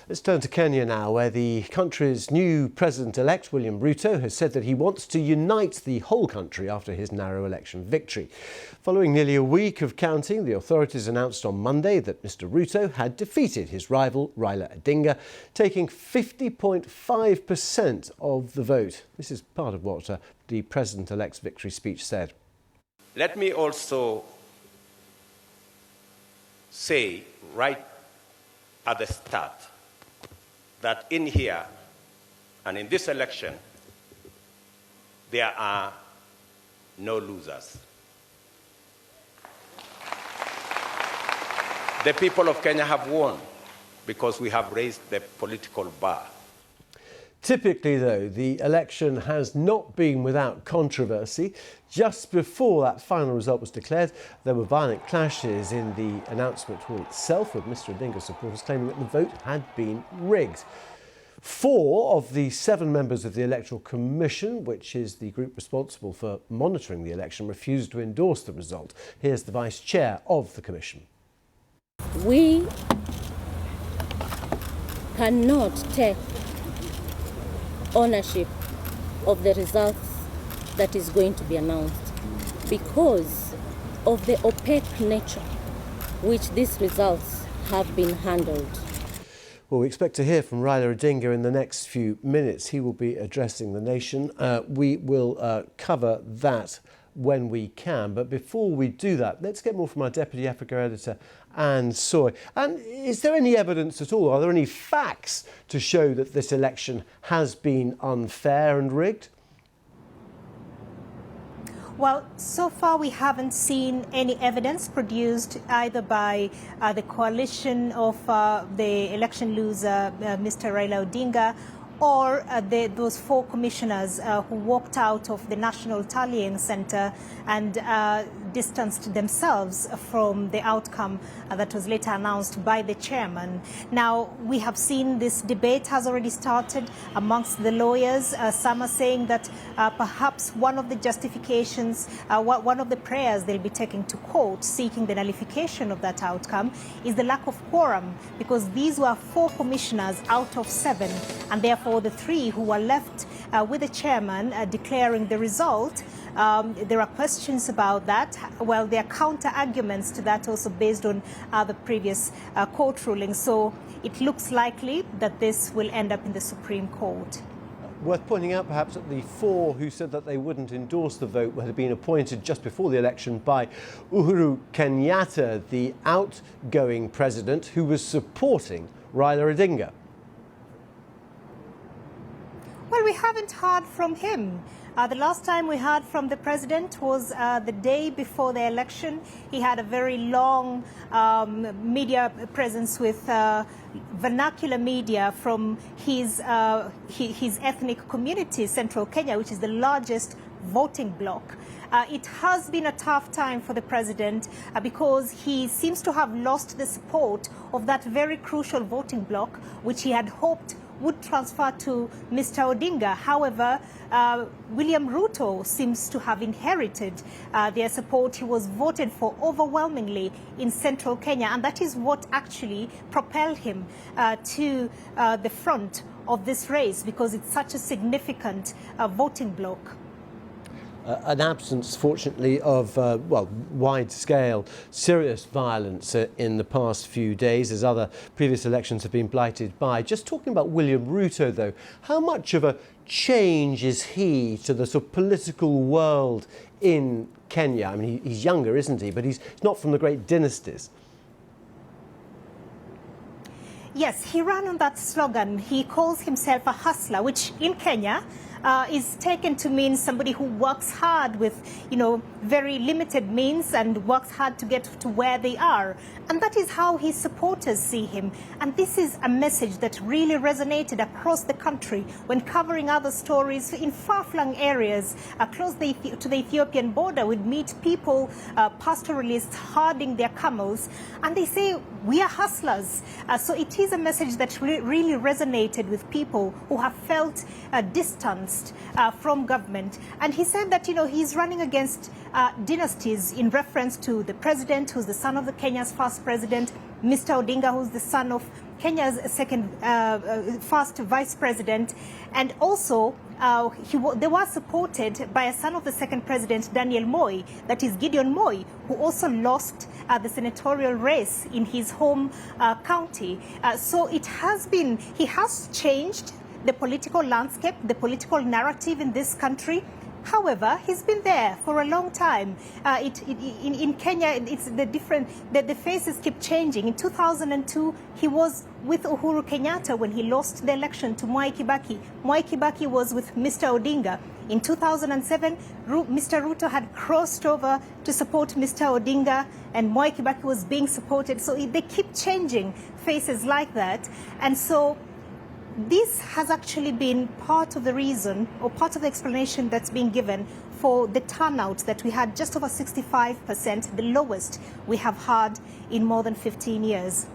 Let's turn to Kenya now, where the country's new president-elect, William Ruto, has said that he wants to unite the whole country after his narrow election victory. Following nearly a week of counting, the authorities announced on Monday that Mr Ruto had defeated his rival, Raila Odinga, taking 50.5% of the vote. This is part of what the president-elect's victory speech said. Let me also say right at the start that in here and in this election, there are no losers. The people of Kenya have won because we have raised the political bar. Typically, though, the election has not been without controversy. Just before that final result was declared, there were violent clashes in the announcement hall itself, with Mr Odinga supporters claiming that the vote had been rigged. 4 of the 7 members of the Electoral Commission, which is the group responsible for monitoring the election, refused to endorse the result. Here's the Vice Chair of the Commission. We cannot take ownership of the results that is going to be announced because of the opaque nature which these results have been handled. Well, we expect to hear from Raila Odinga in the next few minutes. He will be addressing the nation. We will cover that when we can. But before we do that, let's get more from our Deputy Africa Editor, Anne Soy. And is there any evidence at all? Are there any facts to show that this election has been unfair and rigged? Well, so far we haven't seen any evidence produced either by the coalition of the election loser, Mr Raila Odinga, or those 4 commissioners who walked out of the National Tallying Centre and distanced themselves from the outcome that was later announced by the chairman. Now, we have seen this debate has already started amongst the lawyers. Some are saying that perhaps one of the justifications, one of the prayers they'll be taking to court seeking the nullification of that outcome is the lack of quorum, because these were 4 commissioners out of 7, and therefore the 3 who were left with the chairman declaring the result. There are questions about that. Well, there are counter-arguments to that also based on the previous court rulings. So it looks likely that this will end up in the Supreme Court. Worth pointing out perhaps that the 4 who said that they wouldn't endorse the vote had been appointed just before the election by Uhuru Kenyatta, the outgoing president, who was supporting Raila Odinga. Well, we haven't heard from him. The last time we heard from the president was the day before the election. He had a very long media presence with vernacular media from his ethnic community, Central Kenya, which is the largest voting bloc. It has been a tough time for the president because he seems to have lost the support of that very crucial voting bloc, which he had hoped would transfer to Mr Odinga. However, William Ruto seems to have inherited their support. He was voted for overwhelmingly in Central Kenya, and that is what actually propelled him to the front of this race, because it's such a significant voting bloc. An absence, fortunately, of wide-scale, serious violence in the past few days, as other previous elections have been blighted by. Just talking about William Ruto, though, how much of a change is he to the sort of political world in Kenya? I mean, he's younger, isn't he? But he's not from the great dynasties. Yes, he ran on that slogan. He calls himself a hustler, which in Kenya is taken to mean somebody who works hard with, very limited means and works hard to get to where they are. And that is how his supporters see him. And this is a message that really resonated across the country when covering other stories in far-flung areas close to the Ethiopian border. We'd meet people, pastoralists, herding their camels, and they say, we are hustlers. So it is a message that really resonated with people who have felt distanced from government. And he said that, he's running against dynasties in reference to the president, who's the son of Kenya's first president, Mr Odinga, who's the son of Kenya's first vice president, and also they were supported by a son of the second president, Daniel Moi, that is Gideon Moi, who also lost the senatorial race in his home county. So he has changed the political landscape, the political narrative in this country. However, he's been there for a long time. In Kenya, it's the faces keep changing. In 2002, he was with Uhuru Kenyatta when he lost the election to Mwai Kibaki. Mwai Kibaki was with Mr Odinga. In 2007, Mr Ruto had crossed over to support Mr Odinga, and Mwai Kibaki was being supported. So they keep changing faces like that. And so this has actually been part of the reason, or part of the explanation that's being given for the turnout that we had, just over 65%, the lowest we have had in more than 15 years.